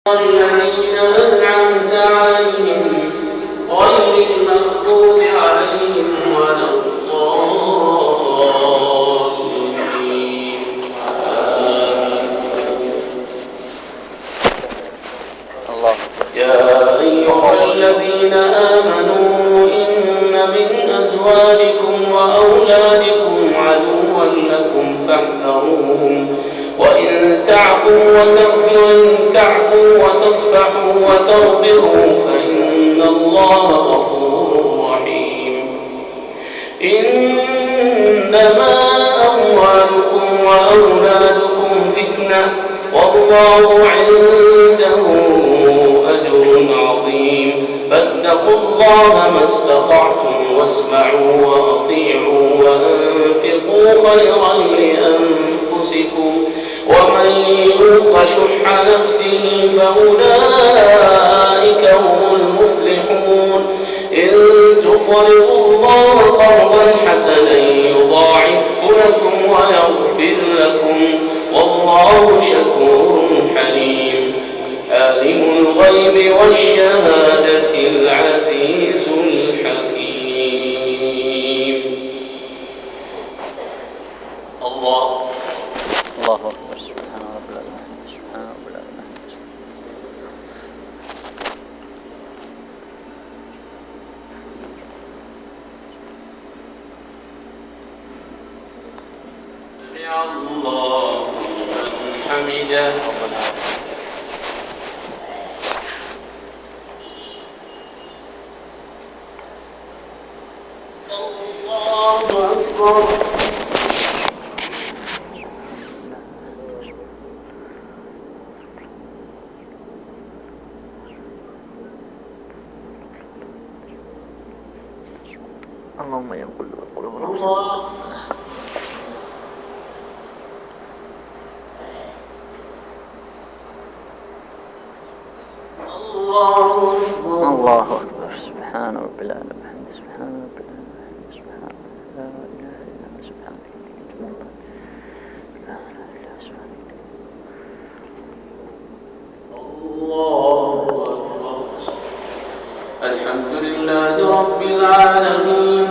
الذين أنعمت عليهم غير المغضوب عليهم ولا الضالين. يا أيها الذين آمنوا إن من أزواجكم وأولادكم عدوا لكم فاحذروهم وإن تعفوا وتصفحوا وتغفروا فإن الله غفور رحيم. إنما أموالكم وأولادكم فتنة والله عنده أجر عظيم. فاتقوا الله ما استطعتم واسمعوا وأطيعوا وأنفقوا خيرا لأنفسكم ومن يوق شح نفسه فأولئك هم المفلحون. إن تقرضوا الله قرضا حسنا يضاعفه لكم ويغفر لكم والله شكور حليم. عالم الغيب والشهادة العزيز الحكيم. الله أكبر. سبحان رب العالمين. سبحان رب العالمين. سمع الله لمن حمده. الله أكبر. اللهم يا مقلب القلوب الله أكبر. سبحان رب العالمين. سبحان رب العالمين. سبحان لا إله إلا أنت سبحانك إني كنت من الظالمين. لا إله إلا أنت سبحانك. الله أكبر. الحمد لله رب العالمين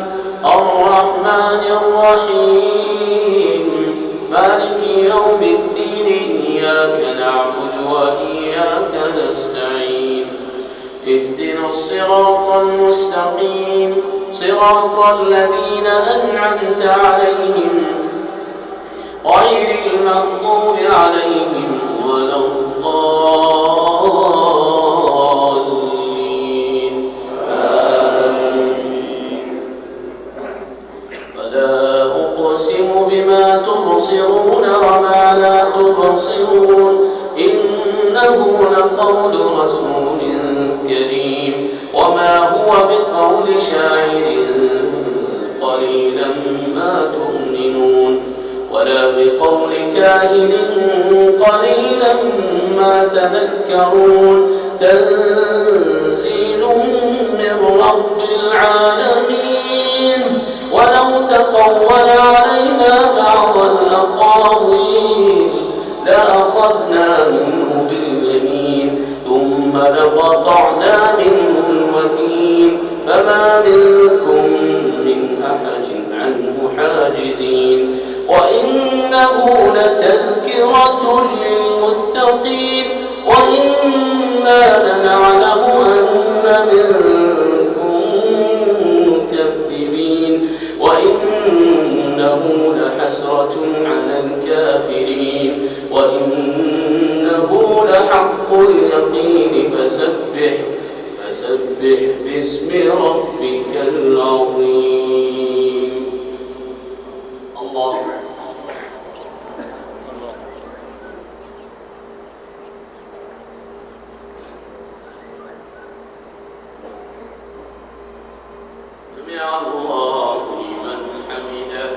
الرحمن الرحيم مالك يوم الدين إياك نعبد وإياك نستعين. اهدنا الصراط المستقيم صراط الذين أنعمت عليهم غير المغضوب عليهم ولا الضالين. آمين. فلا أقسم بما تبصرون وما لا تبصرون إنه لقول رسول كريم وما هو بقول شاعر قليلا ما تؤمنون ولا بقول كاهن قليلا ما تذكرون. تنزيل من رب العالمين ولو تقول علينا بعض الأقاويل لأخذنا منه باليمين ثم لقطعنا منه الوتين فما منكم من أحد عنه حاجزين. وإنه لتذكرة للمتقين وإنا لنعلم أن منكم مكذبين وإنه لحسرة على الكافرين وإنه لحق اليقين فسبح باسم ربك العظيم. الله سمع الله لمن حمده.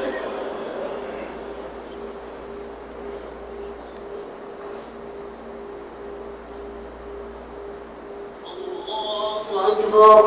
الله أكبر.